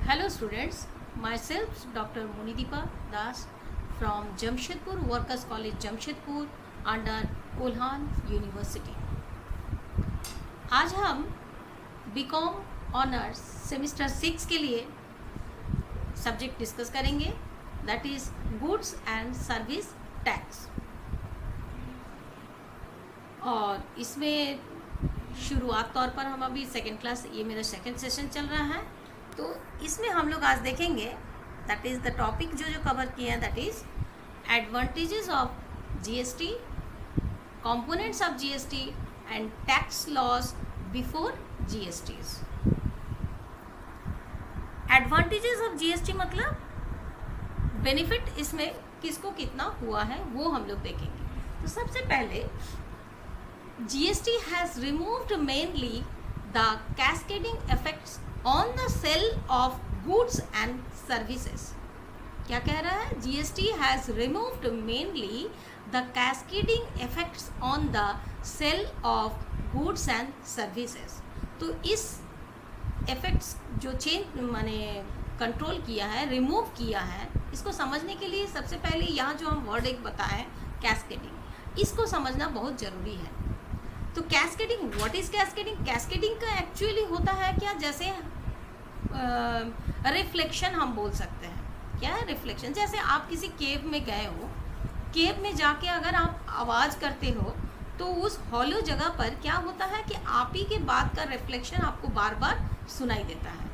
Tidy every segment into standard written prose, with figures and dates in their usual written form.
Hello students, myself Dr. Monideepa Das from Jamshedpur Workers College Jamshedpur under Kolhan university. आज हम BCom honours semester 6 के लिए subject discuss करेंगे, that is goods and service tax. और इसमें शुरुआत तौर पर हम अभी सेकेंड क्लास, ये मेरा सेकेंड सेशन चल रहा है, तो इसमें हम लोग आज देखेंगे दैट इज़ द टॉपिक जो कवर किए हैं, that is advantages of GST, components of GST and tax laws before GSTs. Advantages of GST मतलब बेनिफिट इसमें किसको कितना हुआ है वो हम लोग देखेंगे। तो सबसे पहले GST has removed mainly the cascading effects on the sale of goods and services. क्या कह रहा है? GST has removed mainly the cascading effects on the sale of goods and services. तो इस इफेक्ट्स जो चेंज माने कंट्रोल किया है, रिमूव किया है, इसको समझने के लिए सबसे पहले यहाँ जो हम वर्ड एक बताएं कैस्केडिंग, इसको समझना बहुत ज़रूरी है। तो cascading, what is cascading? Cascading का एक्चुअली होता है क्या, जैसे रिफ्लेक्शन हम बोल सकते हैं। क्या है रिफ्लेक्शन? जैसे आप किसी केव में गए हो, केव में जाके अगर आप आवाज़ करते हो तो उस हॉलो जगह पर क्या होता है कि आप ही के बात का रिफ्लेक्शन आपको बार बार सुनाई देता है।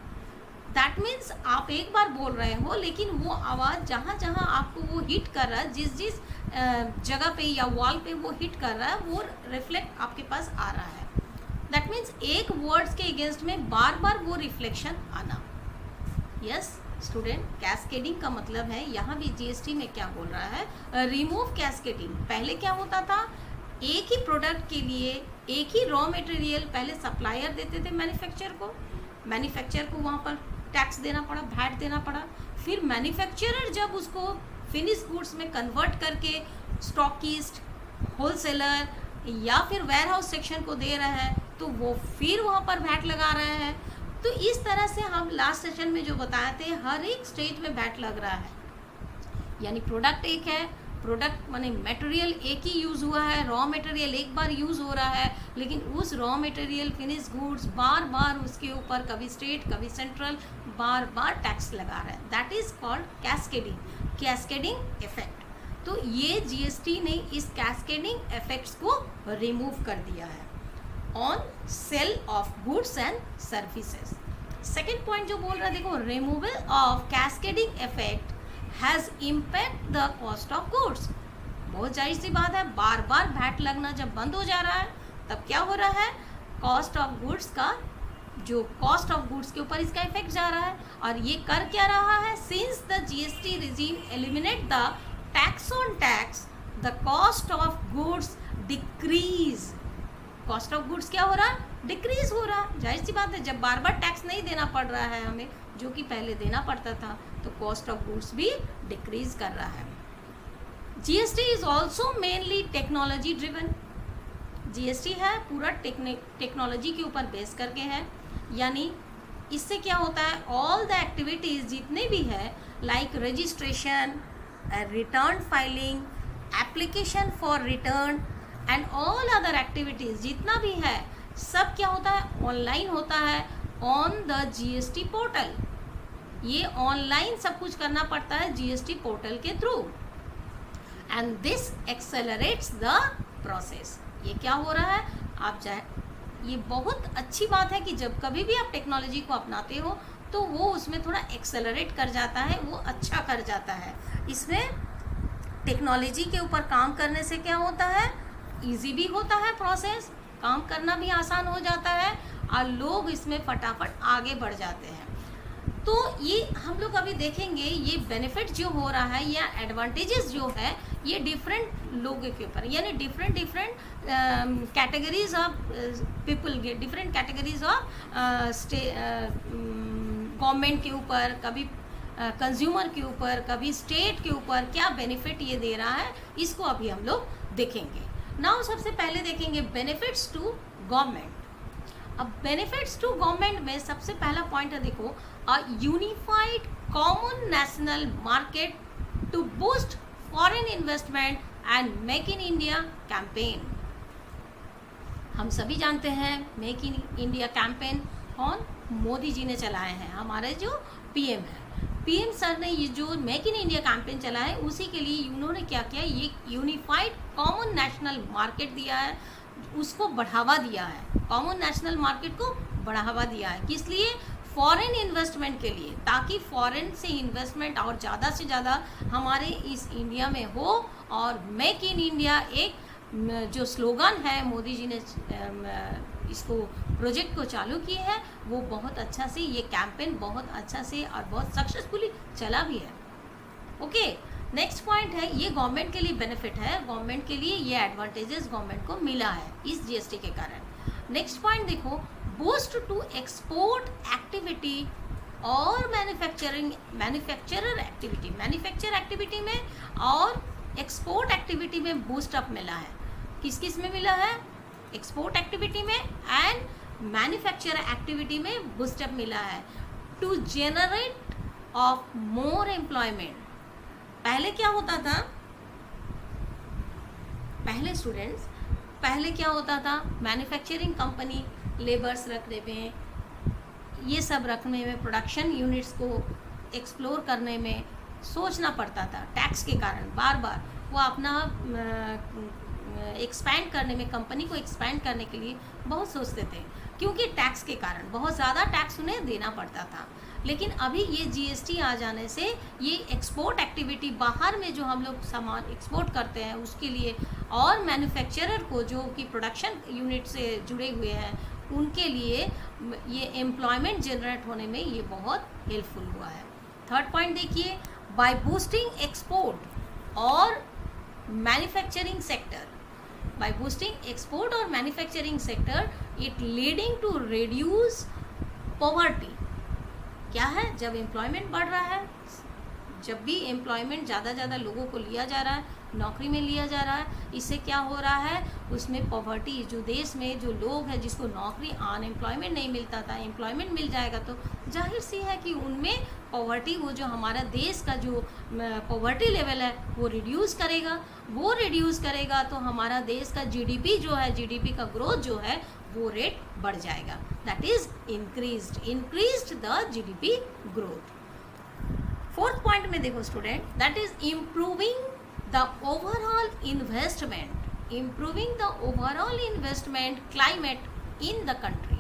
दैट मीन्स आप एक बार बोल रहे हो लेकिन वो आवाज़ जहाँ जहाँ आपको वो हिट कर रहा है, जिस जिस जगह पे या वॉल पे वो हिट कर रहा है, वो रिफ्लेक्ट आपके पास आ रहा है। दैट मीन्स एक वर्ड्स के अगेंस्ट में बार बार वो रिफ्लेक्शन आना। यस स्टूडेंट, कैस्केडिंग का मतलब है, यहाँ भी जीएसटी में क्या बोल रहा है, रिमूव कैस्केडिंग। पहले क्या होता था, एक ही प्रोडक्ट के लिए एक ही रॉ मटेरियल पहले सप्लायर देते थे मैन्युफैक्चर को, मैन्युफैक्चर को वहाँ पर टैक्स देना पड़ा, वैट देना पड़ा। फिर मैन्युफैक्चरर जब उसको फिनिश गुड्स में कन्वर्ट करके स्टॉकिस्ट, होलसेलर या फिर वेयरहाउस सेक्शन को दे रहा है, तो वो फिर वहाँ पर वैट लगा रहे हैं। तो इस तरह से हम लास्ट सेशन में जो बताए थे, हर एक स्टेज में वैट लग रहा है। यानी प्रोडक्ट एक है, प्रोडक्ट माने मटेरियल एक ही यूज़ हुआ है, रॉ मटेरियल एक बार यूज़ हो रहा है, लेकिन उस रॉ मटेरियल फिनिश गुड्स बार बार उसके ऊपर कभी स्टेट कभी सेंट्रल बार बार टैक्स लगा रहा है। That is called cascading, cascading effect. तो ये जीएसटी ने इस कैस्केडिंग इफेक्ट्स को रिमूव कर दिया है on sale of goods and services. Second point जो बोल रहा है, देखो, removal of cascading effect has impact the cost of goods. बहुत जाहिर सी बात है, बार बार वैट लगना जब बंद हो जा रहा है तब क्या हो रहा है, कॉस्ट ऑफ गुड्स का जो कॉस्ट ऑफ गुड्स के ऊपर इसका इफेक्ट जा रहा है। और ये कर क्या रहा है, since the GST regime eliminate the tax on tax, the cost of goods decrease. Cost of goods क्या हो रहा है, डिक्रीज हो रहा। जाहिर सी बात है, जब बार बार टैक्स नहीं देना पड़ रहा है हमें, जो कि पहले देना पड़ता था, तो कॉस्ट ऑफ गुड्स भी डिक्रीज कर रहा है। GST is also mainly technology driven. GST है पूरा टेक्नोलॉजी के ऊपर बेस करके है। यानी इससे क्या होता है, ऑल द एक्टिविटीज़ जितने भी है, like registration, return filing, application for return and all other activities जितना भी है, सब क्या होता है, ऑनलाइन होता है ऑन द जीएसटी पोर्टल। ये ऑनलाइन सब कुछ करना पड़ता है जीएसटी पोर्टल के through, and this accelerates the process. ये क्या हो रहा है, आप चाहे, ये बहुत अच्छी बात है कि जब कभी भी आप टेक्नोलॉजी को अपनाते हो तो वो उसमें थोड़ा एक्सेलरेट कर जाता है, वो अच्छा कर जाता है। इसमें टेक्नोलॉजी के ऊपर काम करने से क्या होता है, इजी भी होता है प्रोसेस, काम करना भी आसान हो जाता है और लोग इसमें फटाफट आगे बढ़ जाते हैं। तो ये हम लोग अभी देखेंगे, ये बेनिफिट जो हो रहा है या एडवांटेजेस जो है, ये डिफरेंट लोगों के ऊपर, यानी डिफरेंट कैटेगरीज ऑफ पीपल के, डिफरेंट कैटेगरीज ऑफ गवर्नमेंट के ऊपर, कभी कंज्यूमर के ऊपर, कभी स्टेट के ऊपर क्या बेनिफिट ये दे रहा है, इसको अभी हम लोग देखेंगे। नाउ सबसे पहले देखेंगे बेनिफिट्स टू गवर्नमेंट। अब बेनिफिट्स टू गवर्नमेंट में सबसे पहला पॉइंट है, देखो, a unified common national market to boost foreign investment and make in India campaign. हम सभी जानते हैं मेक इन इंडिया कैंपेन कौन, मोदी जी ने चलाए हैं, हमारे जो पीएम है, पीएम सर ने ये जो मेक इन इंडिया कैंपेन चला है, उसी के लिए उन्होंने क्या किया, ये यूनिफाइड कॉमन नेशनल मार्केट दिया है, उसको बढ़ावा दिया है, कॉमन नेशनल मार्केट को बढ़ावा दिया है, किस लिए, फॉरेन इन्वेस्टमेंट के लिए, ताकि फॉरेन से इन्वेस्टमेंट और ज़्यादा से ज़्यादा हमारे इस इंडिया में हो। और मेक इन इंडिया एक जो स्लोगन है, मोदी जी ने इसको प्रोजेक्ट को चालू किए हैं, वो बहुत अच्छा से, ये कैंपेन बहुत अच्छा से और बहुत सक्सेसफुली चला भी है। ओके, नेक्स्ट पॉइंट है, ये गवर्नमेंट के लिए बेनिफिट है, गवर्नमेंट के लिए ये एडवांटेजेस गवर्नमेंट को मिला है इस जीएसटी के कारण। नेक्स्ट पॉइंट देखो, बूस्ट टू एक्सपोर्ट एक्टिविटी और मैन्युफैक्चरर एक्टिविटी में और एक्सपोर्ट एक्टिविटी में बूस्ट अप मिला है। किस किस में मिला है, एक्सपोर्ट एक्टिविटी में एंड मैन्युफैक्चर एक्टिविटी में बूस्ट अप मिला है, to generate of more employment. पहले क्या होता था, पहले स्टूडेंट्स, पहले क्या होता था, मैन्युफैक्चरिंग कंपनी लेबर्स रखने में, ये सब रखने में, प्रोडक्शन यूनिट्स को एक्सप्लोर करने में सोचना पड़ता था, टैक्स के कारण बार बार वो अपना एक्सपैंड करने में, कंपनी को एक्सपैंड करने के लिए बहुत सोचते थे, क्योंकि टैक्स के कारण बहुत ज़्यादा टैक्स उन्हें देना पड़ता था। लेकिन अभी ये जीएसटी आ जाने से ये एक्सपोर्ट एक्टिविटी, बाहर में जो हम लोग सामान एक्सपोर्ट करते हैं उसके लिए, और मैन्युफैक्चरर को जो कि प्रोडक्शन यूनिट से जुड़े हुए हैं उनके लिए ये एम्प्लॉयमेंट जनरेट होने में ये बहुत हेल्पफुल हुआ है। थर्ड पॉइंट देखिए, बाय बूस्टिंग एक्सपोर्ट और manufacturing sector, by boosting export और manufacturing sector, it leading to reduce poverty. क्या है, जब एम्प्लॉयमेंट बढ़ रहा है, जब भी एम्प्लॉयमेंट ज़्यादा लोगों को लिया जा रहा है, नौकरी में लिया जा रहा है, इससे क्या हो रहा है, उसमें पॉवर्टी, जो देश में जो लोग हैं जिसको नौकरी, अनएम्प्लॉयमेंट नहीं मिलता था, एम्प्लॉयमेंट मिल जाएगा तो जाहिर सी है कि उनमें पॉवर्टी, वो जो हमारा देश का जो पॉवर्टी लेवल है वो रिड्यूस करेगा, वो रिड्यूस करेगा तो हमारा देश का जीडीपी जो है, जीडीपी का ग्रोथ जो है वो रेट बढ़ जाएगा, that is increased the GDP growth. Fourth point में देखो student, that is improving the overall investment climate in the country.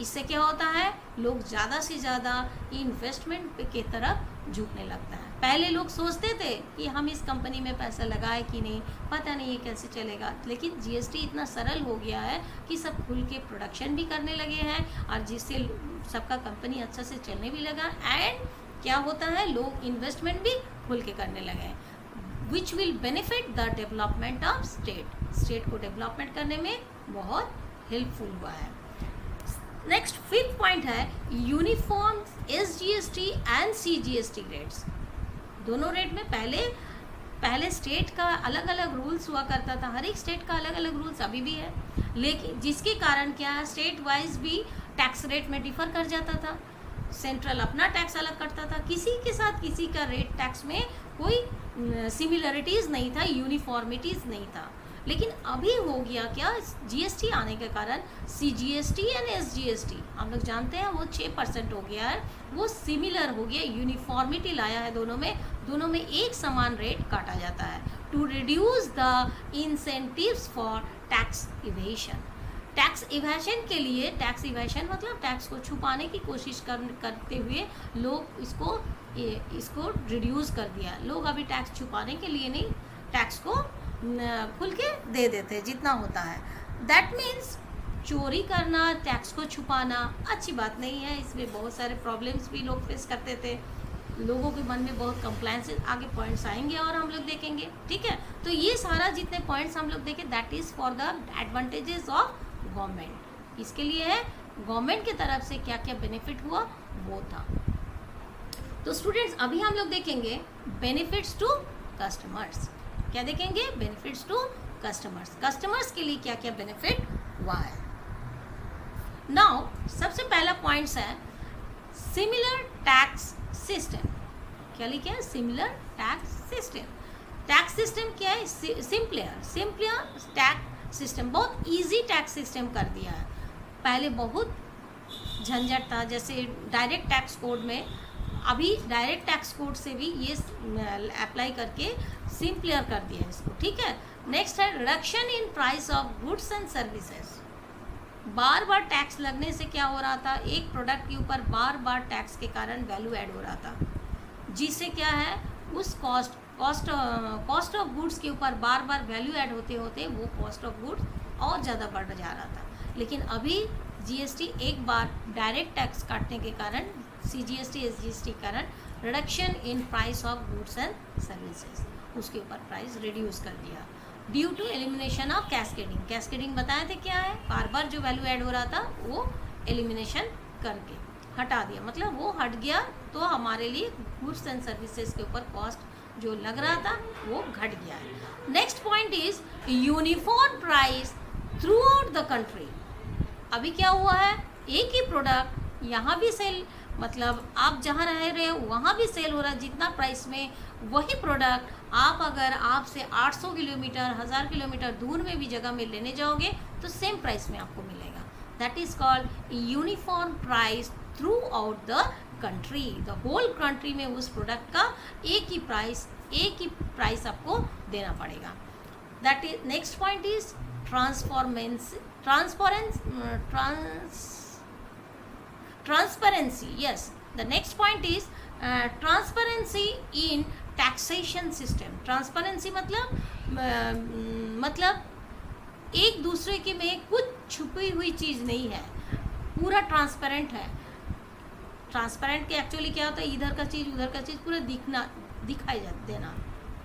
इससे क्या होता है, लोग ज़्यादा से ज़्यादा इन्वेस्टमेंट के तरफ झुकने लगता है। पहले लोग सोचते थे कि हम इस कंपनी में पैसा लगाए कि नहीं, पता नहीं ये कैसे चलेगा, लेकिन जीएसटी इतना सरल हो गया है कि सब खुल के प्रोडक्शन भी करने लगे हैं और जिससे सबका कंपनी अच्छा से चलने भी लगा, एंड क्या होता है, लोग इन्वेस्टमेंट भी खुल के करने लगे हैं, which will benefit the development of state को डेवलपमेंट करने में बहुत हेल्पफुल हुआ है। नेक्स्ट फिफ्थ पॉइंट है, uniform SGST and CGST rates. दोनों रेट में पहले स्टेट का अलग अलग रूल्स हुआ करता था, हर एक स्टेट का अलग अलग रूल्स अभी भी है, लेकिन जिसके कारण क्या है, स्टेट वाइज भी टैक्स रेट में डिफर कर जाता था, सेंट्रल अपना टैक्स अलग करता था, किसी के साथ किसी का रेट टैक्स में कोई सिमिलरिटीज़ नहीं था, यूनिफॉर्मिटीज़ नहीं था। लेकिन अभी हो गया क्या, जीएसटी आने के कारण सीजीएसटी एंड एसजीएसटी, हम लोग जानते हैं वो 6% हो गया है, वो सिमिलर हो गया, यूनिफॉर्मिटी लाया है दोनों में एक समान रेट काटा जाता है, to reduce the incentives for tax evasion. Tax evasion के लिए, टैक्स इवेशन मतलब टैक्स को छुपाने की कोशिश करते हुए लोग इसको रिड्यूस कर दिया। लोग अभी टैक्स छुपाने के लिए नहीं, टैक्स को खुल के दे देते जितना होता है। दैट मीन्स चोरी करना, टैक्स को छुपाना अच्छी बात नहीं है, इसमें बहुत सारे प्रॉब्लम्स भी लोग फेस करते थे, लोगों के मन में बहुत कंप्लेंट्स, आगे पॉइंट्स आएंगे और हम लोग देखेंगे, ठीक है। तो ये सारा जितने पॉइंट्स हम लोग देखें, that is for the advantages of government. इसके लिए है गवर्नमेंट की तरफ से क्या क्या बेनिफिट हुआ वो था। तो स्टूडेंट्स अभी हम लोग देखेंगे बेनिफिट्स टू कस्टमर्स। क्या देखेंगे, बेनिफिट्स टू कस्टमर्स, कस्टमर्स के लिए क्या क्या बेनिफिट हुआ है। नाउ सबसे पहला पॉइंट्स है सिमिलर टैक्स सिस्टम। क्या लिखे हैं? Similar tax system. Tax system क्या है? सिंपलियर टैक्स सिस्टम, बहुत इजी टैक्स सिस्टम कर दिया है। पहले बहुत झंझट था, जैसे डायरेक्ट टैक्स कोड में, अभी डायरेक्ट टैक्स कोड से भी ये अप्लाई करके सिंपलियर कर दिया इसको, ठीक है। नेक्स्ट है reduction in price of goods and services. Bar bar tax लगने से क्या हो रहा था, एक प्रोडक्ट के ऊपर बार बार टैक्स के कारण वैल्यू ऐड हो रहा था, जिससे क्या है उस कॉस्ट ऑफ गुड्स के ऊपर बार बार वैल्यू ऐड होते होते वो कॉस्ट ऑफ गुड्स और ज़्यादा बढ़ जा रहा था। लेकिन अभी जीएसटी एक बार डायरेक्ट टैक्स काटने के कारण, सीजीएसटी एसजीएसटी के कारण reduction in price of goods and services, उसके ऊपर प्राइस रिड्यूस कर दिया due to elimination of cascading. Cascading बताए थे क्या है, बार बार जो वैल्यू ऐड हो रहा था वो एलिमिनेशन करके हटा दिया, मतलब वो हट गया, तो हमारे लिए गुड्स एंड सर्विसेज के ऊपर कॉस्ट जो लग रहा था वो घट गया है। Next point is uniform price throughout the country. अभी क्या हुआ है, एक ही प्रोडक्ट यहाँ भी सेल, मतलब आप जहाँ रह रहे हो वहाँ भी सेल हो रहा है जितना प्राइस में, वही प्रोडक्ट आप अगर आपसे 800 किलोमीटर 1000 किलोमीटर दूर में भी जगह में लेने जाओगे तो सेम प्राइस में आपको मिलेगा। That is called uniform price throughout the country. The whole country में उस प्रोडक्ट का एक ही प्राइस आपको देना पड़ेगा। That is next point is transparency. Yes, the next point is transparency in taxation system. Transparency मतलब एक दूसरे के में कुछ छुपी हुई चीज़ नहीं है, पूरा ट्रांसपेरेंट है। ट्रांसपेरेंट के एक्चुअली क्या होता है, इधर का चीज़ उधर का चीज़ पूरा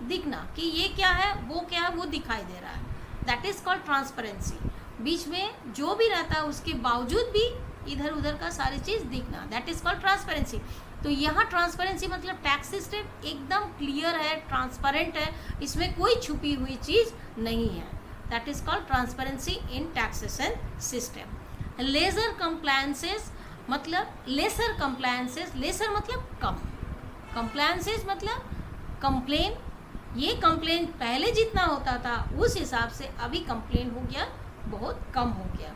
दिखना कि ये क्या है वो क्या है वो दिखाई दे रहा है। That is called transparency. बीच में जो भी रहता है उसके बावजूद भी इधर उधर का सारी चीज़ दिखना, दैट इज कॉल्ड ट्रांसपेरेंसी। तो यहाँ ट्रांसपेरेंसी मतलब टैक्स सिस्टम एकदम क्लियर है, ट्रांसपेरेंट है, इसमें कोई छुपी हुई चीज़ नहीं है। That is called transparency in taxation system. Lesser compliances मतलब लेसर कंप्लायंसेस, लेसर मतलब कम, कंप्लायंसेस मतलब कंप्लेन। ये कंप्लेन पहले जितना होता था उस हिसाब से अभी कंप्लेन हो गया बहुत कम हो गया।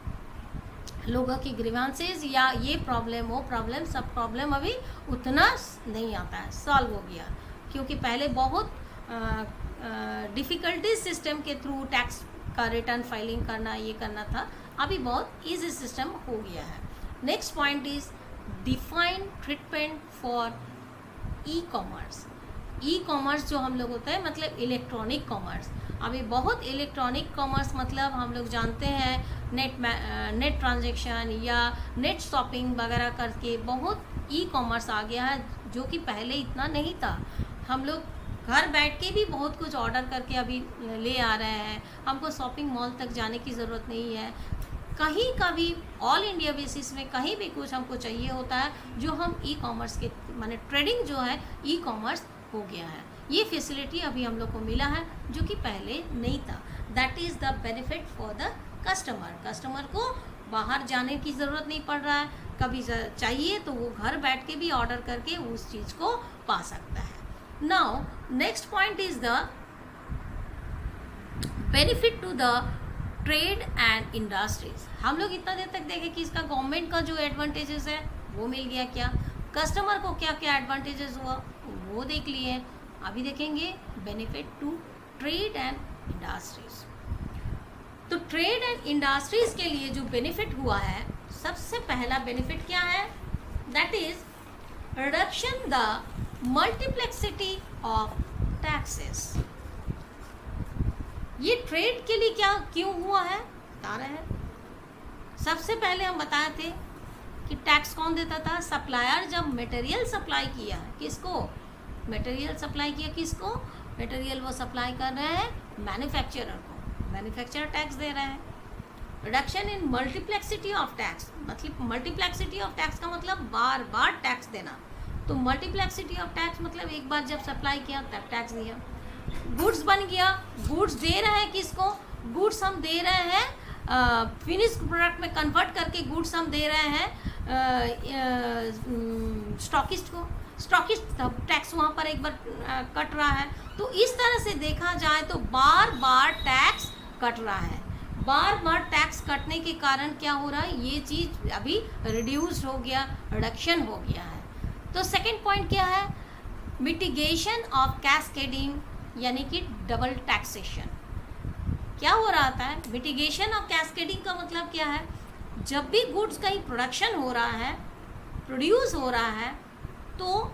लोगों की ग्रीवांसेस या ये प्रॉब्लम वो प्रॉब्लम, सब प्रॉब्लम अभी उतना नहीं आता है, सॉल्व हो गया, क्योंकि पहले बहुत डिफ़िकल्टी सिस्टम के थ्रू टैक्स का रिटर्न फाइलिंग करना ये करना था, अभी बहुत इजी सिस्टम हो गया है। Next point is defined treatment for e commerce. E commerce जो हम लोग होता है मतलब इलेक्ट्रॉनिक कॉमर्स। अभी बहुत इलेक्ट्रॉनिक कॉमर्स मतलब हम लोग जानते हैं नेट ट्रांजैक्शन या नेट शॉपिंग वगैरह करके बहुत ई कॉमर्स आ गया है, जो कि पहले इतना नहीं था। हम लोग घर बैठ के भी बहुत कुछ ऑर्डर करके अभी ले आ रहे हैं, हमको शॉपिंग मॉल तक जाने की ज़रूरत नहीं है। कहीं का भी ऑल इंडिया बेसिस में कहीं भी कुछ हमको चाहिए होता है जो हम ई कॉमर्स के माने ट्रेडिंग जो है ई कॉमर्स हो गया है। ये फैसिलिटी अभी हम लोग को मिला है जो कि पहले नहीं था। That is the benefit for the customer. Customer को बाहर जाने की ज़रूरत नहीं पड़ रहा है, कभी चाहिए तो वो घर बैठ के भी ऑर्डर करके उस चीज़ को पा सकता है। Now next point is the benefit to the trade and industries. हम लोग इतना देर तक देखें कि इसका गवर्नमेंट का जो एडवांटेजेस है वो मिल गया, क्या कस्टमर को क्या क्या एडवांटेजेस हुआ वो देख लिए। अभी देखेंगे benefit to trade and industries. तो ट्रेड एंड इंडस्ट्रीज के लिए जो बेनिफिट हुआ है, सबसे पहला बेनिफिट क्या है, that is reduction the multiplexity of taxes. ये ट्रेड के लिए क्या क्यों हुआ है बता रहे हैं। सबसे पहले हम बताए थे कि टैक्स कौन देता था, सप्लायर। जब मटेरियल सप्लाई किया किसको, मटेरियल सप्लाई किया किसको, मटेरियल वो सप्लाई कर रहे हैं मैन्युफैक्चरर को, मैन्युफैक्चरर टैक्स दे रहे हैं। रिडक्शन इन मल्टीप्लेक्सिटी ऑफ टैक्स, मतलब मल्टीप्लेक्सिटी ऑफ टैक्स का मतलब बार बार टैक्स देना। तो मल्टीप्लेक्सिटी ऑफ टैक्स मतलब एक बार जब सप्लाई किया तब टैक्स दिया। गुड्स बन गया, गुड्स दे रहे हैं किसको, गुड्स हम दे रहे हैं फिनिश्ड प्रोडक्ट में कन्वर्ट करके गुड्स हम दे रहे हैं स्टॉकिस्ट को, स्टॉकिस्ट टैक्स वहाँ पर एक बार कट रहा है। तो इस तरह से देखा जाए तो बार बार टैक्स कट रहा है। बार बार टैक्स कटने के कारण क्या हो रहा है, ये चीज़ अभी रिड्यूस हो गया, रिडक्शन हो गया है। तो सेकंड पॉइंट क्या है, मिटिगेशन ऑफ कैस्केडिंग, यानी कि डबल टैक्सेशन। क्या हो रहा था, मिटिगेशन ऑफ कैस्केडिंग का मतलब क्या है, जब भी गुड्स का ही प्रोडक्शन हो रहा है, प्रोड्यूस हो रहा है, तो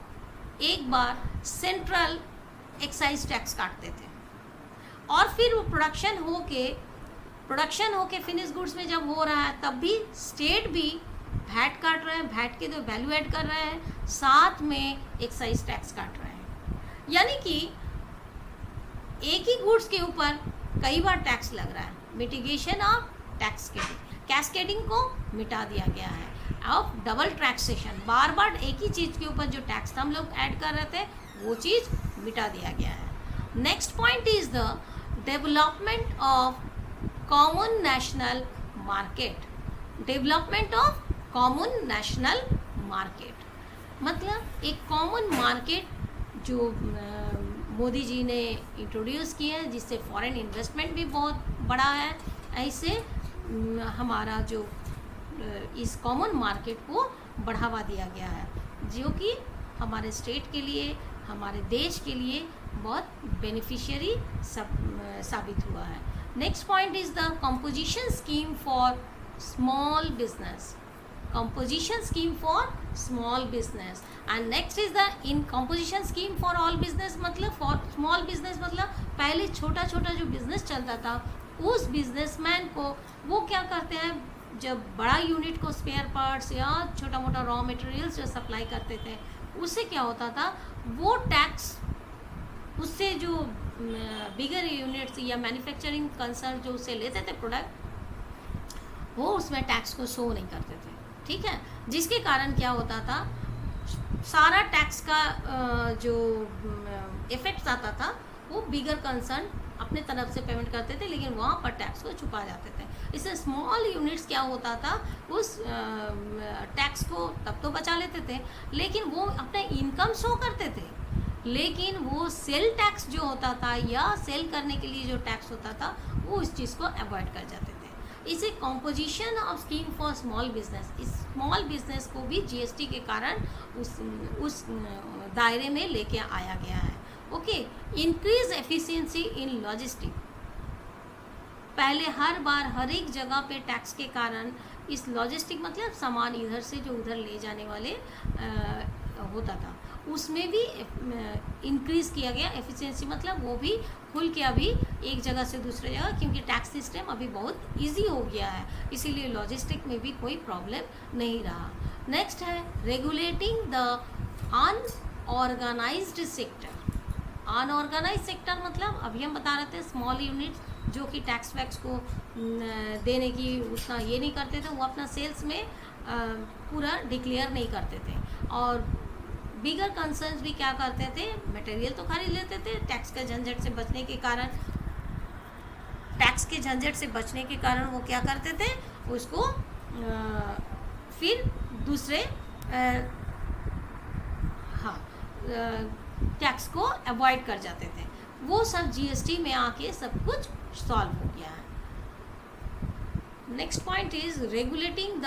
एक बार सेंट्रल एक्साइज टैक्स काटते थे और फिर वो प्रोडक्शन होके फिनिश गुड्स में जब हो रहा है तब भी स्टेट भी वैट काट रहे हैं, वैट के जो वैल्यू ऐड कर रहे हैं, साथ में एक्साइज टैक्स काट रहे हैं। यानी कि एक ही गुड्स के ऊपर कई बार टैक्स लग रहा है। मिटिगेशन ऑफ टैक्स कैस्केडिंग को मिटा दिया गया है। अब डबल टैक्सेशन, बार बार एक ही चीज़ के ऊपर जो टैक्स हम लोग ऐड कर रहे थे वो चीज़ मिटा दिया गया है। Next point is the development of common national market. Development of common national market मतलब एक कॉमन मार्केट जो मोदी जी ने इंट्रोड्यूस किया है, जिससे फॉरेन इन्वेस्टमेंट भी बहुत बड़ा है। ऐसे हमारा जो इस कॉमन मार्केट को बढ़ावा दिया गया है, जो कि हमारे स्टेट के लिए, हमारे देश के लिए बहुत बेनिफिशियरी साबित हुआ है। Next point is the composition scheme for small business. composition scheme for small business and next is the in composition scheme for all business मतलब for small business मतलब पहले छोटा छोटा जो बिजनेस चलता था उस बिजनेसमैन को वो क्या करते हैं, जब बड़ा यूनिट को स्पेयर पार्ट्स या छोटा मोटा रॉ मटेरियल्स जो सप्लाई करते थे, उससे क्या होता था, वो टैक्स उससे जो बिगर यूनिट्स या मैन्युफैक्चरिंग कंसर्न जो उससे लेते थे प्रोडक्ट, वो उसमें टैक्स को शो नहीं करते थे। ठीक है, जिसके कारण क्या होता था, सारा टैक्स का जो इफेक्ट आता था वो बिगर कंसर्न अपने तरफ से पेमेंट करते थे, लेकिन वहाँ पर टैक्स को छुपा जाते थे। इससे स्मॉल यूनिट्स क्या होता था, उस टैक्स को तब तो बचा लेते थे, लेकिन वो अपने इनकम शो करते थे, लेकिन वो सेल टैक्स जो होता था या सेल करने के लिए जो टैक्स होता था वो उस चीज़ को अवॉइड कर जाते थे। इसे composition of scheme for small business, इस स्मॉल बिजनेस को भी जीएसटी के कारण उस दायरे में लेके आया गया है। ओके, इंक्रीज एफिशिएंसी इन लॉजिस्टिक। पहले हर बार हर एक जगह पे टैक्स के कारण इस लॉजिस्टिक मतलब सामान इधर से जो उधर ले जाने वाले होता था, उसमें भी इंक्रीज़ किया गया एफिशिएंसी, मतलब वो भी खुल के अभी एक जगह से दूसरे जगह, क्योंकि टैक्स सिस्टम अभी बहुत इजी हो गया है, इसीलिए लॉजिस्टिक में भी कोई प्रॉब्लम नहीं रहा। नेक्स्ट है regulating the unorganised sector. Unorganised sector मतलब अभी हम बता रहे थे स्मॉल यूनिट्स जो कि टैक्स वैक्स को देने की उतना ये नहीं करते थे, वो अपना सेल्स में पूरा डिक्लेयर नहीं करते थे, और बिगर कंसर्न्स भी क्या करते थे, मटेरियल तो खरीद लेते थे, टैक्स के झंझट से बचने के कारण वो क्या करते थे, उसको फिर दूसरे टैक्स को अवॉइड कर जाते थे। वो सब जीएसटी में आके सब कुछ सॉल्व हो गया है। Next point is regulating the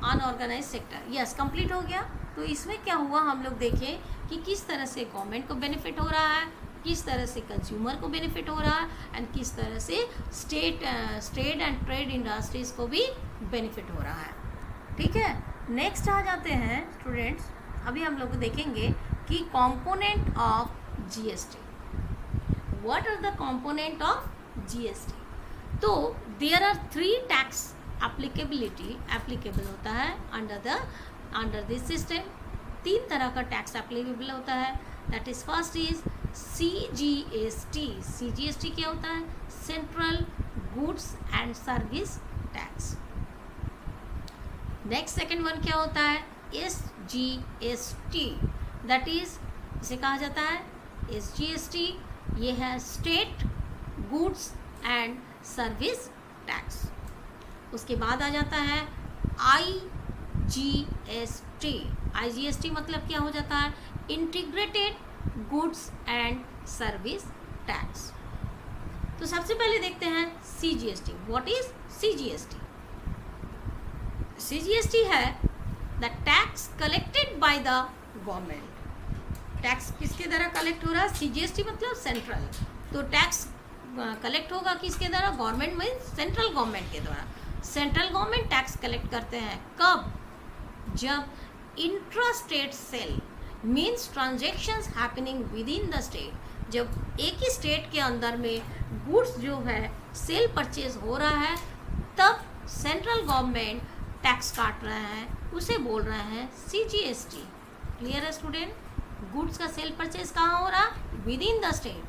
unorganised sector. Yes, complete हो गया। तो इसमें क्या हुआ, हम लोग देखें कि किस तरह से गवर्नमेंट को बेनिफिट हो रहा है, किस तरह से कंज्यूमर को बेनिफिट हो रहा है, एंड किस तरह से स्टेट एंड ट्रेड इंडस्ट्रीज़ को भी बेनिफिट हो रहा है। ठीक है, नेक्स्ट आ जाते हैं स्टूडेंट्स, अभी हम लोग देखेंगे कि component of GST. What are the component of GST? तो देयर आर 3 टैक्स एप्लीकेबल होता है अंडर दिस सिस्टम। 3 तरह का टैक्स एप्लीकेबल होता है। That is first is CGST. CGST क्या होता है? Central goods and service tax. Next second one क्या होता है? एसजीएसटी। दैट इज, इसे कहा जाता है एसजीएसटी, ये है state goods and service tax. उसके बाद आ जाता है IGST। IGST मतलब क्या हो जाता है? Integrated goods and service tax. तो सबसे पहले देखते हैं CGST। What is CGST? CGST है the tax collected by the government. Tax किसके द्वारा कलेक्ट हो रहा है? CGST मतलब सेंट्रल। तो टैक्स कलेक्ट होगा किसके द्वारा? गवर्नमेंट में, सेंट्रल गवर्नमेंट के द्वारा। सेंट्रल गवर्नमेंट टैक्स कलेक्ट करते हैं कब? जब intra state sale means transactions happening within the state. जब एक ही स्टेट के अंदर में गुड्स जो है सेल परचेज हो रहा है, तब सेंट्रल गवर्नमेंट टैक्स काट रहा है, उसे बोल रहे हैं CGST। क्लियर है स्टूडेंट? गुड्स का सेल परचेज कहाँ हो रहा? विद इन द स्टेट,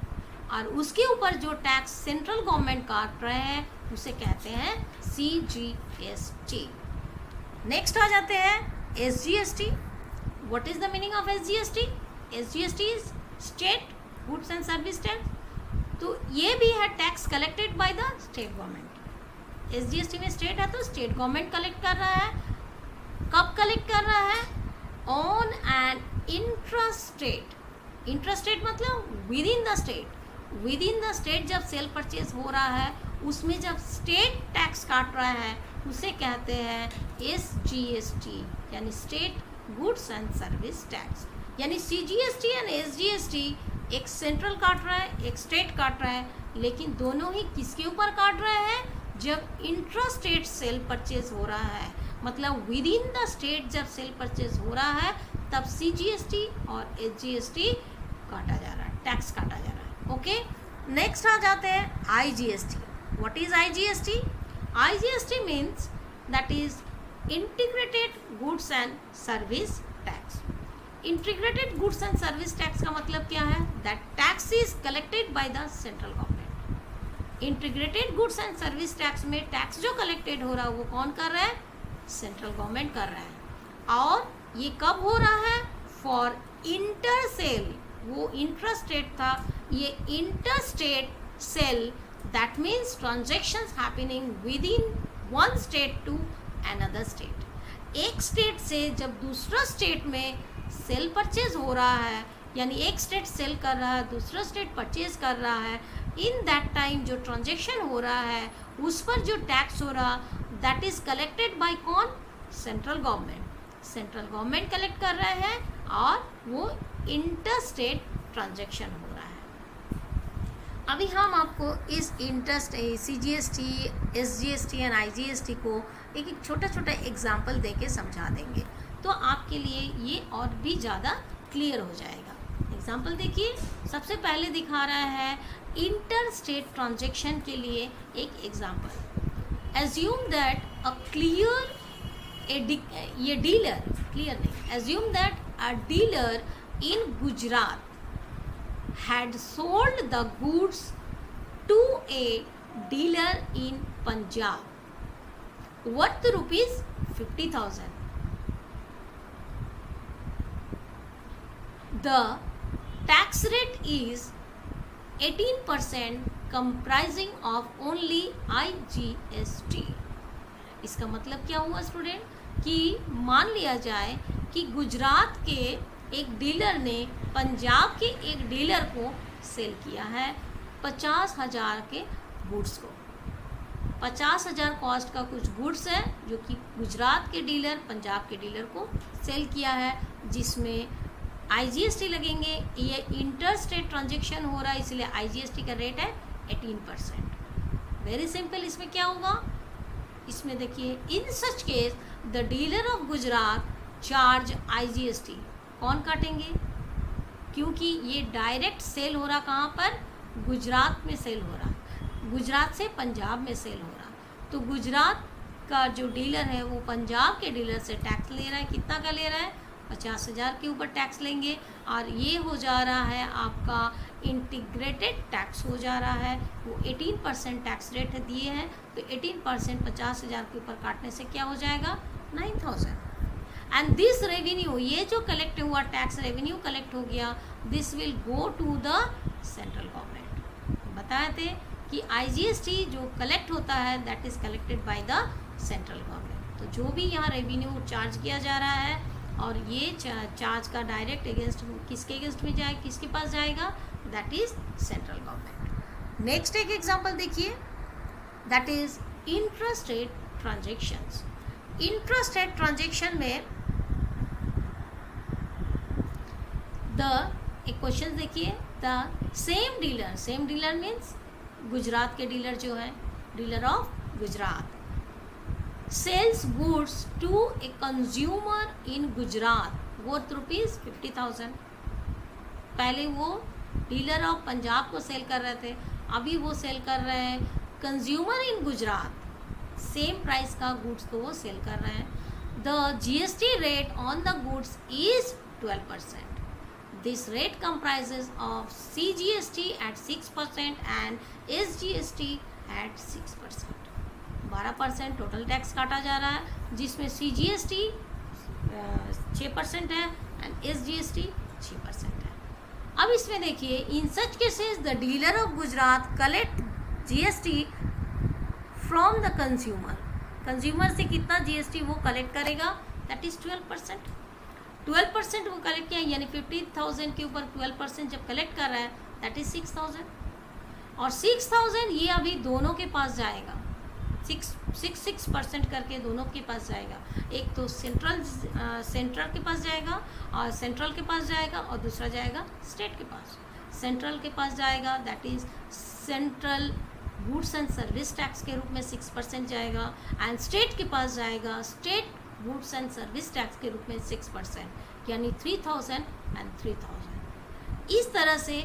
और उसके ऊपर जो टैक्स सेंट्रल गवर्नमेंट काट रहे हैं उसे कहते हैं CGST। नेक्स्ट आ जाते हैं SGST। What is the meaning of SGST? SGST is state goods and service tax. तो ये भी है tax collected by the state government. SGST में स्टेट है तो स्टेट गवर्नमेंट कलेक्ट कर रहा है। कब कलेक्ट कर रहा है? On an intrastate. इंट्रास्टेट मतलब with in the state. With in the state जब सेल परचेज हो रहा है, उसमें जब स्टेट टैक्स काट रहा है उसे कहते हैं SGST, यानी state goods and service tax. यानी CGST एंड SGST एक सेंट्रल काट रहा है, एक स्टेट काट रहा है, लेकिन दोनों ही किसके ऊपर काट रहे हैं? जब इंट्रा स्टेट सेल परचेज हो रहा है, मतलब विद इन द स्टेट जब सेल परचेज हो रहा है, तब CGST और SGST काटा जा रहा है, टैक्स काटा जा रहा है। ओके, नेक्स्ट आ जाते हैं IGST। What is IGST? IGST means that is integrated goods and service tax. Integrated goods and service tax का मतलब क्या है? That tax is collected by the central government. Integrated goods and service tax में tax जो collected हो रहा है वो कौन कर रहा है? सेंट्रल गवर्नमेंट कर रहा है। और ये कब हो रहा है? For inter sale. वो इंट्रा स्टेट था, ये inter state sale, that means transactions happening within one state to another state. एक स्टेट से जब दूसरा स्टेट में सेल परचेज हो रहा है, यानी एक स्टेट सेल कर रहा है, दूसरा स्टेट परचेज कर रहा है, इन दैट टाइम जो ट्रांजेक्शन हो रहा है उस पर जो टैक्स हो रहा, दैट इज कलेक्टेड बाय कौन? Central government. Central government collect कर रहे हैं और वो इंटर स्टेट ट्रांजेक्शन हो रहा है। अभी हम आपको इस CGST, SGST एंड IGST को एक एक छोटा छोटा एग्जाम्पल देके समझा देंगे, तो आपके लिए ये और भी ज़्यादा क्लियर हो जाएगा। एग्जाम्पल देखिए, सबसे पहले दिखा रहा है इंटर स्टेट ट्रांजेक्शन के लिए एक example. Assume that assume that a dealer in Gujarat had sold the goods to a dealer in Punjab worth rupees 50,000. The tax rate is 18% comprising of only IGST. इसका मतलब क्या हुआ student? कि मान लिया जाए कि गुजरात के एक डीलर ने पंजाब के एक डीलर को सेल किया है 50,000 के गुड्स को। 50,000 कॉस्ट का कुछ गुड्स है जो कि गुजरात के डीलर पंजाब के डीलर को सेल किया है, जिसमें IGST लगेंगे। ये इंटर स्टेट ट्रांजेक्शन हो रहा है, इसलिए IGST का रेट है 18%। Very simple. इसमें क्या होगा? इसमें देखिए, in such case the dealer of Gujarat charge IGST। कौन काटेंगे? क्योंकि ये डायरेक्ट सेल हो रहा, कहाँ पर? गुजरात में सेल हो रहा, गुजरात से पंजाब में सेल हो रहा। तो गुजरात का जो डीलर है वो पंजाब के डीलर से टैक्स ले रहा है। कितना का ले रहा है? 50,000 के ऊपर टैक्स लेंगे, और ये हो जा रहा है आपका इंटीग्रेटेड टैक्स हो जा रहा है। वो 18% टैक्स रेट दिए हैं, तो 18% 50,000 के ऊपर काटने से क्या हो जाएगा? 9,000। एंड दिस रेवेन्यू, ये जो कलेक्ट हुआ टैक्स रेवेन्यू कलेक्ट हो गया, this will go to the central government. बताए थे कि IGST जो कलेक्ट होता है that is collected by the central government. तो जो भी यहाँ रेवेन्यू चार्ज किया जा रहा है और ये चार्ज का डायरेक्ट अगेंस्ट किसके अगेंस्ट में जाए, किसके पास जाएगा, that is central government. Next एक एग्जांपल देखिए, that is interest rate transactions. Interest rate transaction में एक क्वेश्चन देखिए, the same dealer means Gujarat के डीलर जो है, dealer of Gujarat, sells goods to a consumer in Gujarat worth ₹50,000। पहले वो डीलर ऑफ पंजाब को सेल कर रहे थे, अभी वो सेल कर रहे हैं consumer in Gujarat, same price का गुड्स को वो सेल कर रहे हैं। The GST rate on the goods is 12%. This rate comprises of CGST at 6% and SGST at 6%. 12% total tax काटा जा रहा है, जिसमें CGST 6% है एंड SGST 6% है। अब इसमें देखिए, in such cases the dealer of Gujarat collect GST from the consumer से कितना GST वो कलेक्ट करेगा, दैट इज 12%। 12% वो कलेक्ट किया, यानी 50,000 के ऊपर 12% जब कलेक्ट कर रहा है, दैट इज 6,000। और 6,000 ये अभी दोनों के पास जाएगा, 6% करके दोनों के पास जाएगा। एक तो सेंट्रल के पास जाएगा और सेंट्रल के पास जाएगा, और दूसरा जाएगा स्टेट के पास। सेंट्रल के पास जाएगा, that is central goods and service tax के रूप में 6% जाएगा, एंड स्टेट के पास जाएगा state goods and service tax के रूप में 6%, यानी 3,000 एंड 3,000। इस तरह से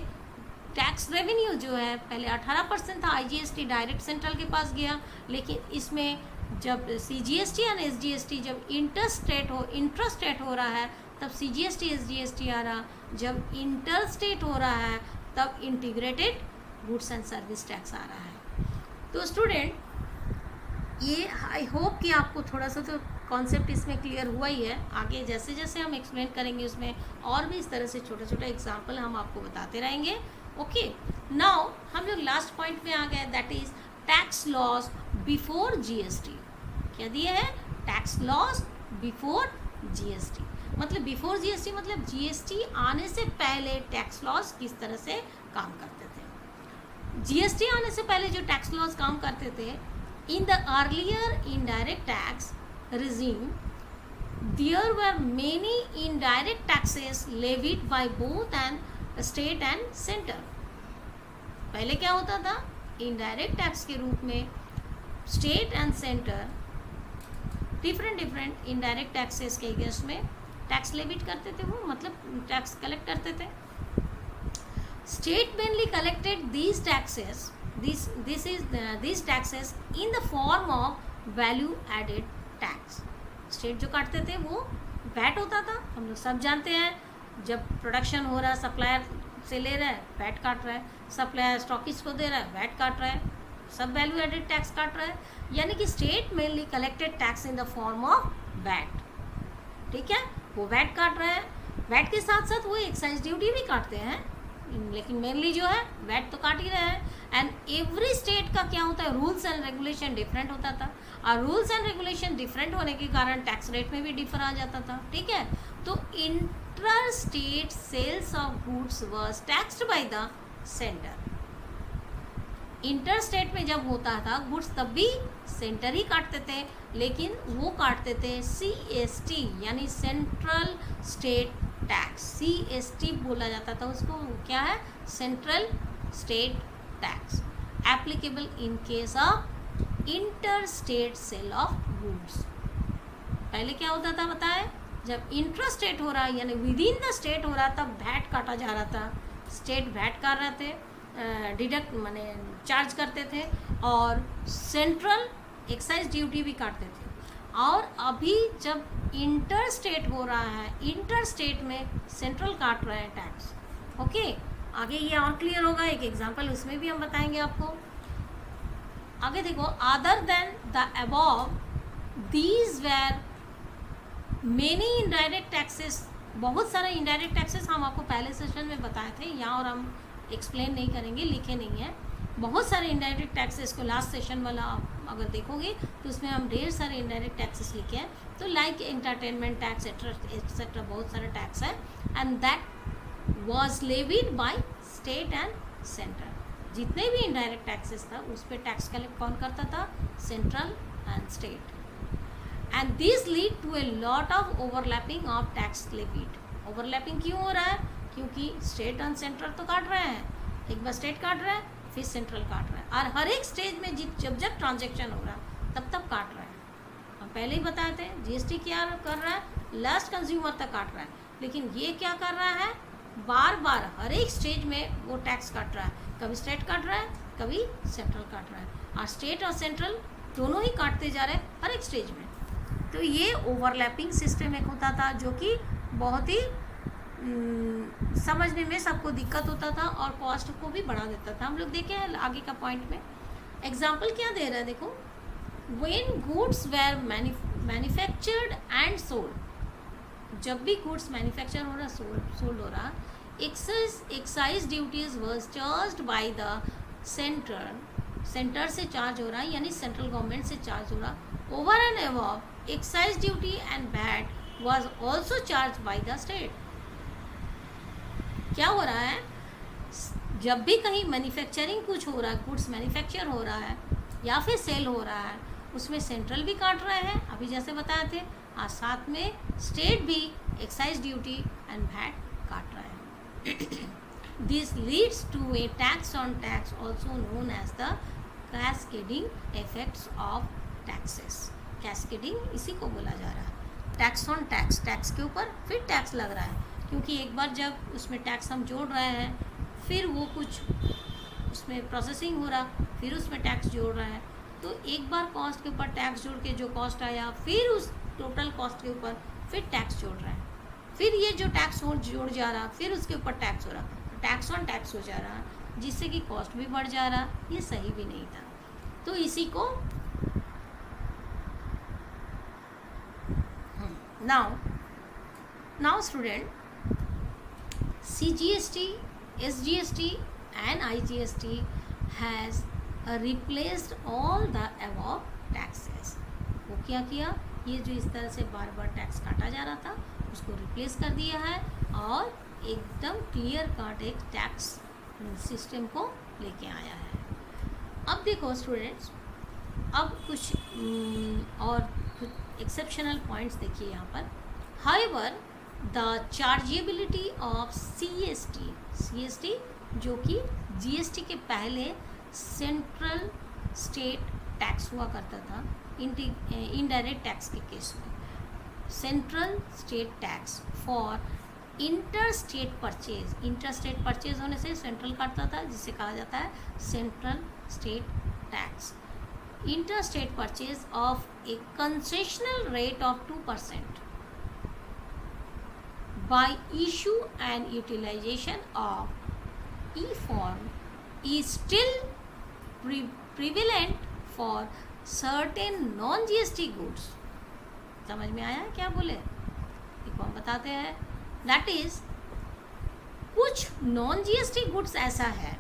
टैक्स रेवेन्यू जो है पहले 18% था, IGST डायरेक्ट सेंट्रल के पास गया, लेकिन इसमें जब CGST एंड SGST जब इंटरस्टेट हो रहा है तब CGST SGST आ रहा, जब इंटरस्टेट हो रहा है तब integrated goods and service tax आ रहा है। तो स्टूडेंट, ये आई होप कि आपको थोड़ा सा तो कॉन्सेप्ट इसमें क्लियर हुआ ही है। आगे जैसे जैसे हम एक्सप्लेन करेंगे उसमें और भी इस तरह से छोटे छोटे एग्जाम्पल हम आपको बताते रहेंगे। ओके, नाउ हम लोग लास्ट पॉइंट में आ गए, that is tax laws before GST। क्या दिए है, टैक्स लॉस बिफोर GST। मतलब बिफोर GST मतलब GST आने से पहले टैक्स लॉस किस तरह से काम करते थे। GST आने से पहले जो टैक्स लॉस काम करते थे, in the earlier indirect tax regime, there were many indirect taxes levied by both and state and center। पहले क्या होता था, इनडायरेक्ट टैक्स के रूप में state and centre different indirect taxes के अगेंस्ट में टैक्स लेविट करते थे, वो मतलब टैक्स कलेक्ट करते थे। State mainly collected these taxes in the form of value added tax. State जो काटते थे वो वैट होता था, हम लोग सब जानते हैं। जब प्रोडक्शन हो रहा है, सप्लायर से ले रहा है, वैट काट रहा है, सप्लायर स्टॉकिस्ट को दे रहा है, वैट काट रहा है, सब वैल्यू एडेड टैक्स काट रहा है। यानी कि state mainly collected tax in the form of VAT. ठीक है, वो वैट काट रहा है, वैट के साथ साथ वो एक्साइज ड्यूटी भी काटते हैं, लेकिन मेनली जो है वैट तो काट ही रहे हैं। एंड एवरी स्टेट का क्या होता है, रूल्स एंड रेगुलेशन डिफरेंट होता था, और रूल्स एंड रेगुलेशन डिफरेंट होने के कारण टैक्स रेट में भी डिफर आ जाता था। ठीक है, तो inter state sales of goods was taxed by the centre. Inter state में जब होता था गुड्स तब भी सेंटर ही काटते थे, लेकिन वो काटते थे CST यानी सेंट्रल स्टेट टैक्स। CST बोला जाता था उसको, क्या है, central state tax, applicable in case of inter state sale of goods. पहले क्या होता था बताए, जब इंटर स्टेट हो रहा है यानी विद इन द स्टेट हो रहा तब वैट काटा जा रहा था, स्टेट वैट कर रहे थे, डिडक्ट माने चार्ज करते थे, और सेंट्रल एक्साइज ड्यूटी भी काटते थे। और अभी जब इंटर स्टेट हो रहा है, इंटर स्टेट में सेंट्रल काट रहा है टैक्स। ओके, आगे ये और क्लियर होगा, एक एग्जांपल उसमें भी हम बताएंगे आपको। आगे देखो, other than the above these were many indirect taxes. बहुत सारे इनडायरेक्ट टैक्सेस हम आपको पहले सेशन में बताए थे, यहाँ और हम एक्सप्लेन नहीं करेंगे, लिखे नहीं है। बहुत सारे इनडायरेक्ट टैक्सेस को लास्ट सेशन वाला आप अगर देखोगे तो उसमें हम ढेर सारे इनडायरेक्ट टैक्सेस लिखे हैं, तो लाइक एंटरटेनमेंट टैक्स एक्सेट्रा बहुत सारे टैक्स है, and that was levied by state and centre. जितने भी इनडायरेक्ट टैक्सेस था उस पर टैक्स कलेक्ट कौन करता था? Central and state. And this lead to a lot of overlapping of tax levied. Overlapping क्यों हो रहा है? क्योंकि स्टेट एंड सेंट्रल तो काट रहे हैं, एक बार स्टेट काट रहा है फिर सेंट्रल काट रहा है, और हर एक स्टेज में जब जब ट्रांजेक्शन हो रहा है तब तब काट रहा है। हम पहले ही बताए थे जीएसटी क्या कर रहा है? लास्ट कंज्यूमर तक काट रहा है, लेकिन ये क्या कर रहा है? बार बार हर एक स्टेज में वो टैक्स काट रहा है, कभी स्टेट काट रहा है कभी सेंट्रल काट रहा है, और स्टेट और सेंट्रल दोनों ही काटते जा रहे हैं हर एक स्टेज में। तो ये ओवरलैपिंग सिस्टम एक होता था जो कि बहुत ही समझने में सबको दिक्कत होता था और कॉस्ट को भी बढ़ा देता था। हम लोग देखें आगे का पॉइंट में एग्जाम्पल क्या दे रहा है, देखो, when goods were manufactured and sold, जब भी गुड्स मैन्युफैक्चर हो रहा सोल्ड हो रहा, excise duties was charged by the centre से चार्ज हो रहा है, यानी सेंट्रल गवर्नमेंट से चार्ज हो रहा। Over and above excise duty and VAT was also charge by the state. क्या हो रहा है? जब भी कहीं मैन्युफैक्चरिंग कुछ हो रहा है, गुड्स मैन्युफैक्चर हो रहा है या फिर सेल हो रहा है, उसमें सेंट्रल भी काट रहे हैं अभी जैसे बताए थे, और साथ में स्टेट भी एक्साइज ड्यूटी एंड वैट काट रहा है। This leads to a tax on tax also known as the cascading effects of taxes. Cascading इसी को बोला जा रहा है, टैक्स ऑन टैक्स, टैक्स के ऊपर फिर टैक्स लग रहा है, क्योंकि एक बार जब उसमें टैक्स हम जोड़ रहे हैं फिर वो कुछ उसमें प्रोसेसिंग हो रहा, फिर उसमें टैक्स जोड़ रहा है, तो एक बार कॉस्ट के ऊपर टैक्स जोड़ के जो कॉस्ट आया फिर उस टोटल कॉस्ट के ऊपर फिर टैक्स जोड़ रहा है, फिर ये जो टैक्स जोड़ जा रहा फिर उसके ऊपर टैक्स हो रहा, तो टैक्स ऑन टैक्स हो जा रहा, जिससे कि कॉस्ट भी बढ़ जा रहा, ये सही भी नहीं था। तो इसी को now student, CGST, SGST and IGST has replaced all the above taxes। वो क्या किया? ये जो इस तरह से बार बार टैक्स काटा जा रहा था उसको रिप्लेस कर दिया है और एकदम क्लियर कट एक टैक्स सिस्टम को लेके आया है। अब देखो स्टूडेंट्स, अब कुछ और एक्सेप्शनल पॉइंट्स देखिए यहाँ पर। However the chargeability of CST जो कि GST के पहले सेंट्रल स्टेट टैक्स हुआ करता था इनडायरेक्ट टैक्स के केस में, central state tax for inter state purchase होने से सेंट्रल काटता था, जिसे कहा जाता है central state tax. Inter state purchase of A concessional rate of 2% by issue and utilization of e-form is still prevalent for certain non-GST goods। समझ में आया क्या बोले? देखो हम बताते हैं, that is कुछ non-GST goods ऐसा है,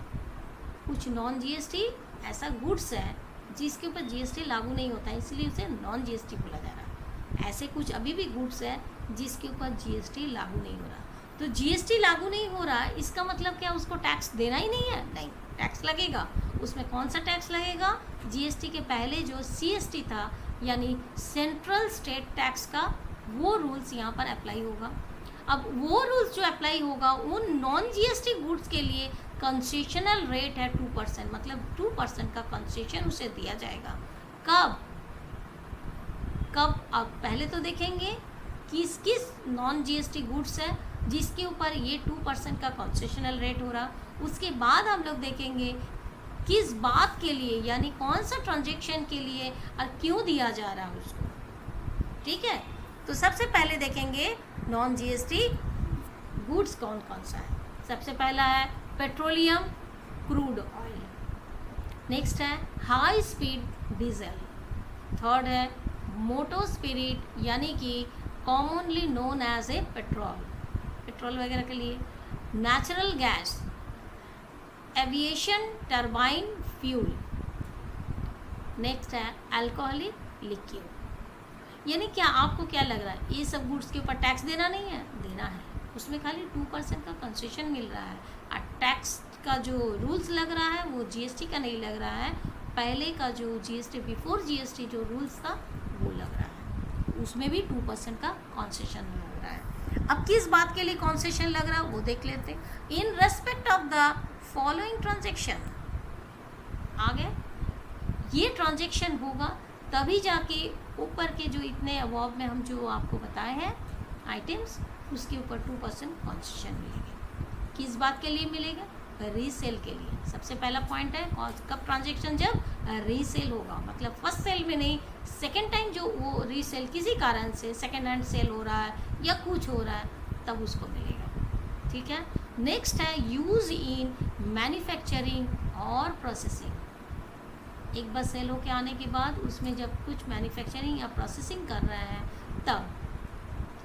कुछ non-GST ऐसा goods है जिसके ऊपर GST लागू नहीं होता है, इसलिए उसे non-GST बोला जा रहा है। ऐसे कुछ अभी भी गुड्स है जिसके ऊपर GST लागू नहीं हो रहा, तो GST लागू नहीं हो रहा, इसका मतलब क्या उसको टैक्स देना ही नहीं है? नहीं, टैक्स लगेगा। उसमें कौन सा टैक्स लगेगा? GST के पहले जो CST था यानी सेंट्रल स्टेट टैक्स का, वो रूल्स यहाँ पर अप्लाई होगा। अब वो रूल्स जो अप्लाई होगा उन नॉन GST गुड्स के लिए कंसेशनल रेट है 2%, मतलब 2% का कंसेशन उसे दिया जाएगा। कब? अब पहले तो देखेंगे किस किस नॉन GST गुड्स है जिसके ऊपर ये 2% का कंसेशनल रेट हो रहा, उसके बाद हम लोग देखेंगे किस बात के लिए, यानी कौन सा ट्रांजेक्शन के लिए और क्यों दिया जा रहा है उसको। ठीक है, तो सबसे पहले देखेंगे नॉन GST गुड्स कौन कौन सा है। सबसे पहला है पेट्रोलियम क्रूड ऑयल, नेक्स्ट है हाई स्पीड डीजल, थर्ड है मोटो स्पिरिट यानी कि commonly known as a petrol वगैरह के लिए, natural gas, aviation turbine fuel. Next है अल्कोहलिक लिक्विड। यानी क्या आपको क्या लग रहा है, ये सब गुड्स के ऊपर टैक्स देना नहीं है? देना है, उसमें खाली 2% का कंसेशन मिल रहा है। और टैक्स का जो रूल्स लग रहा है वो जीएसटी का नहीं लग रहा है, पहले का जो जीएसटी बिफोर जीएसटी जो रूल्स था वो लग रहा है, उसमें भी 2% का कंसेशन लग रहा है। अब किस बात के लिए कंसेशन लग रहा है वो देख लेते हैं। In respect of the following transaction, आगे ये ट्रांजेक्शन होगा तभी जाके ऊपर के जो इतने अबव में हम जो आपको बताए हैं आइटम्स, उसके ऊपर 2% कंसेशन मिलेगा। किस बात के लिए मिलेगा? रीसेल के लिए। सबसे पहला पॉइंट है कब ट्रांजेक्शन, जब रीसेल होगा, मतलब फर्स्ट सेल में नहीं, सेकेंड टाइम जो वो रीसेल किसी कारण से सेकेंड हैंड सेल हो रहा है या कुछ हो रहा है तब उसको मिलेगा। ठीक है। नेक्स्ट है यूज इन मैन्युफैक्चरिंग और प्रोसेसिंग। एक बार सेल होके आने के बाद उसमें जब कुछ मैन्युफैक्चरिंग या प्रोसेसिंग कर रहे हैं तब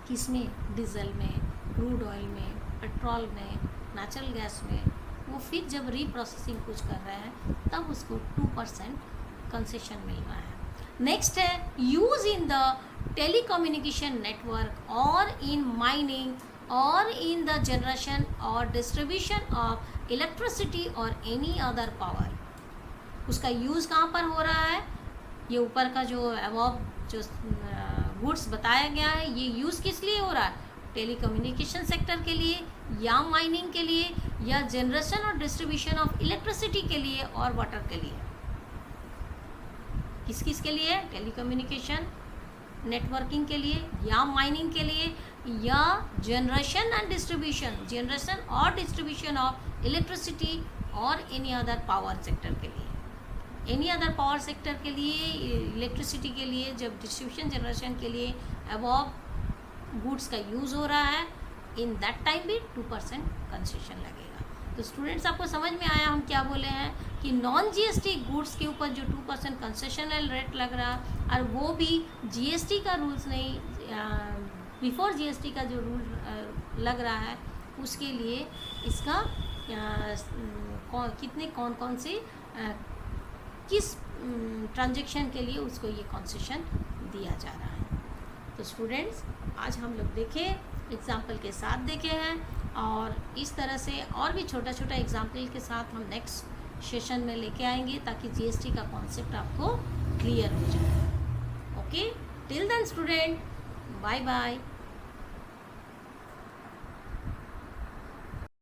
किसमें, डीजल में, क्रूड ऑयल में, पेट्रोल में, नेचुरल गैस में, वो फिर जब रीप्रोसेसिंग कुछ कर रहे हैं तब उसको 2% कंसेशन मिल रहा है। नेक्स्ट है use in the telecommunication network और इन माइनिंग और इन द जनरेशन और डिस्ट्रीब्यूशन ऑफ इलेक्ट्रिसिटी और एनी अदर पावर। उसका यूज़ कहाँ पर हो रहा है? ये ऊपर का जो अबव जो गुड्स बताया गया है ये यूज़ किस लिए हो रहा है? टेलीकम्युनिकेशन सेक्टर के लिए या माइनिंग के लिए या जनरेशन और डिस्ट्रीब्यूशन ऑफ इलेक्ट्रिसिटी के लिए और वाटर के लिए। किस किस के लिए? टेलीकम्युनिकेशन नेटवर्किंग के लिए या माइनिंग के लिए या जनरेशन एंड डिस्ट्रीब्यूशन, जनरेशन और डिस्ट्रीब्यूशन ऑफ इलेक्ट्रिसिटी और एनी अदर पावर सेक्टर के लिए। एनी अदर पावर सेक्टर के लिए, इलेक्ट्रिसिटी के लिए, जब डिस्ट्रीब्यूशन जनरेशन के लिए अबव गुड्स का यूज़ हो रहा है, इन दैट टाइम भी 2% कंसेशन लगेगा। तो स्टूडेंट्स आपको समझ में आया हम क्या बोले हैं कि नॉन जीएसटी गुड्स के ऊपर जो 2% कंसेशनल रेट लग रहा है और वो भी जीएसटी का रूल्स नहीं, बिफोर जीएसटी का जो रूल लग रहा है उसके लिए इसका कितने कौन कौन से किस ट्रांजेक्शन के लिए उसको ये कंसेशन दिया जा रहा है। तो स्टूडेंट्स आज हम लोग देखे, एग्जाम्पल के साथ देखे हैं और इस तरह से और भी छोटा छोटा एग्जाम्पल के साथ हम नेक्स्ट सेशन में लेके आएंगे ताकि जीएसटी का कॉन्सेप्ट आपको क्लियर हो जाए। Okay, till then student, bye bye.